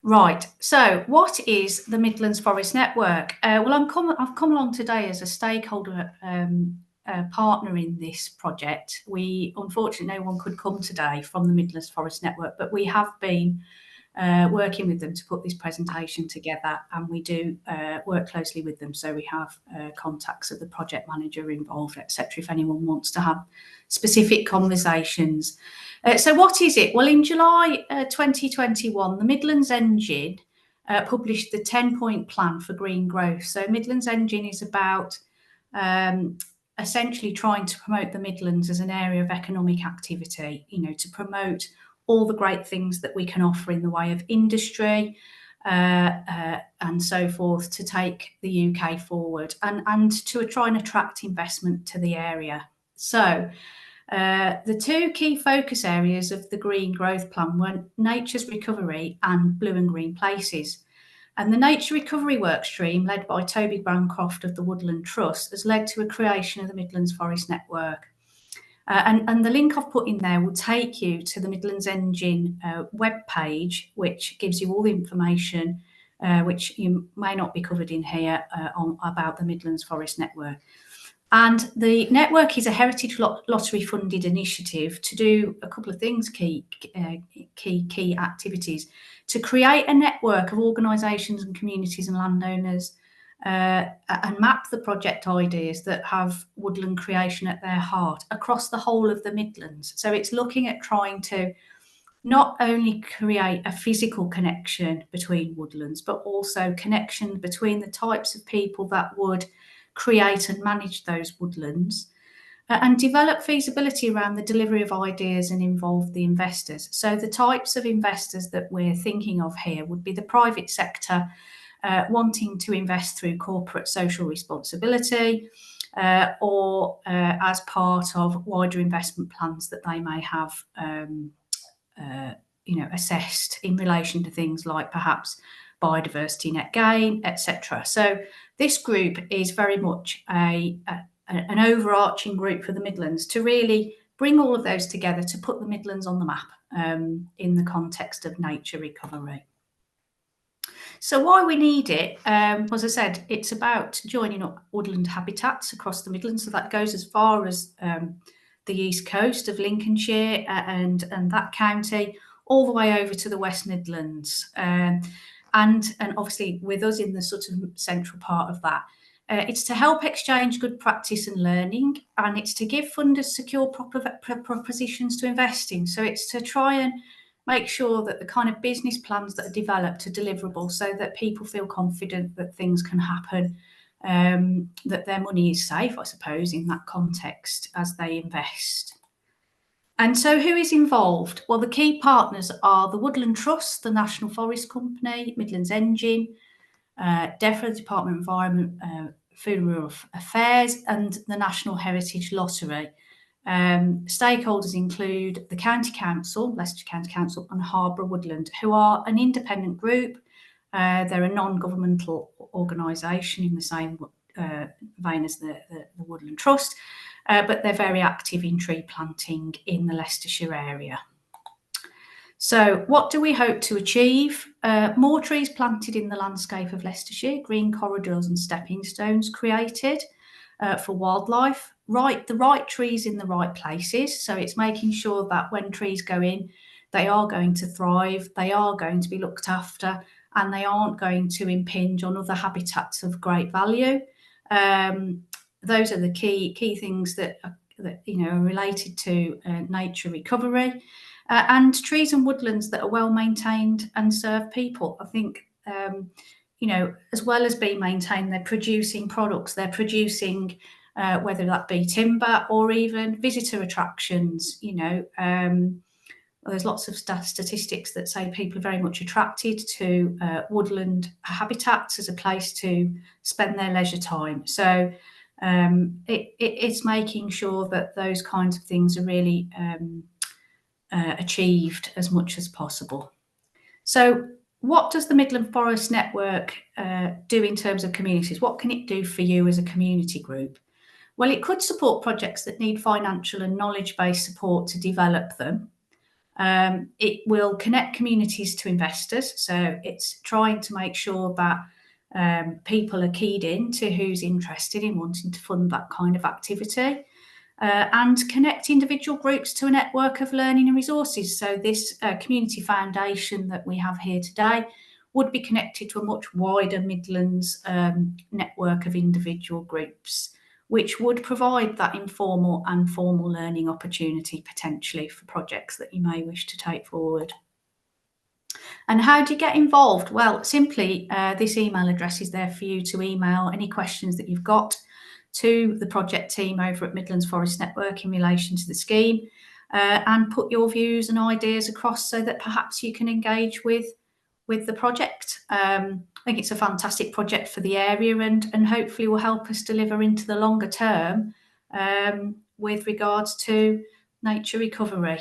Right. So, what is the Midlands Forest Network? Well, I've come along today as a stakeholder partner in this project. Unfortunately, no one could come today from the Midlands Forest Network, but we have been working with them to put this presentation together, and we do work closely with them. So we have contacts of the project manager involved, etc. If anyone wants to have specific conversations. So what is it? Well, in July 2021, the Midlands Engine published the 10-point plan for green growth. So Midlands Engine is about essentially trying to promote the Midlands as an area of economic activity, to promote all the great things that we can offer in the way of industry and so forth, to take the UK forward and to try and attract investment to the area. So the two key focus areas of the Green Growth Plan were nature's recovery and blue and green places. And the Nature Recovery Workstream, led by Toby Bancroft of the Woodland Trust, has led to a creation of the Midlands Forest Network. And the link I've put in there will take you to the Midlands Engine webpage, which gives you all the information which you may not be covered in here about the Midlands Forest Network. And the network is a heritage lottery funded initiative to do a couple of things, key activities: to create a network of organisations and communities and landowners, and map the project ideas that have woodland creation at their heart across the whole of the Midlands. So it's looking at trying to not only create a physical connection between woodlands, but also connection between the types of people that would create and manage those woodlands, and develop feasibility around the delivery of ideas and involve the investors. So the types of investors that we're thinking of here would be the private sector wanting to invest through corporate social responsibility, or as part of wider investment plans that they may have assessed in relation to things like perhaps biodiversity net gain, etc. So this group is very much an overarching group for the Midlands to really bring all of those together to put the Midlands on the map in the context of nature recovery. So why we need it, as I said, it's about joining up woodland habitats across the Midlands. So that goes as far as the east coast of Lincolnshire and that county, all the way over to the West Midlands. And obviously with us in the sort of central part of that. It's to help exchange good practice and learning, and it's to give funders secure propositions to invest in. So it's to try and make sure that the kind of business plans that are developed are deliverable, so that people feel confident that things can happen, that their money is safe, I suppose, in that context as they invest. And so who is involved? Well, the key partners are the Woodland Trust, the National Forest Company, Midlands Engine, DEFRA, the Department of Environment, Food and Rural Affairs, and the National Heritage Lottery. Stakeholders include the County Council, Leicester County Council, and Harborough Woodland, who are an independent group. They're a non-governmental organisation in the same vein as the Woodland Trust, but they're very active in tree planting in the Leicestershire area. So what do we hope to achieve? More trees planted in the landscape of Leicestershire, green corridors and stepping stones created for wildlife, the right trees in the right places. So it's making sure that when trees go in, they are going to thrive, they are going to be looked after, and they aren't going to impinge on other habitats of great value. Those are the key things that are related to nature recovery. And trees and woodlands that are well maintained and serve people. I think, as well as being maintained, they're producing products. They're producing, whether that be timber or even visitor attractions. There's lots of statistics that say people are very much attracted to woodland habitats as a place to spend their leisure time. So it's making sure that those kinds of things are really achieved as much as possible. So what does the Midlands Forest Network do in terms of communities? What can it do for you as a community group? Well, it could support projects that need financial and knowledge-based support to develop them. It will connect communities to investors, so it's trying to make sure that people are keyed in to who's interested in wanting to fund that kind of activity. And connect individual groups to a network of learning and resources. So this community foundation that we have here today would be connected to a much wider Midlands network of individual groups, which would provide that informal and formal learning opportunity potentially for projects that you may wish to take forward. And how do you get involved? Well, simply this email address is there for you to email any questions that you've got to the project team over at Midlands Forest Network in relation to the scheme, and put your views and ideas across so that perhaps you can engage with the project. I think it's a fantastic project for the area, and hopefully will help us deliver into the longer term with regards to nature recovery.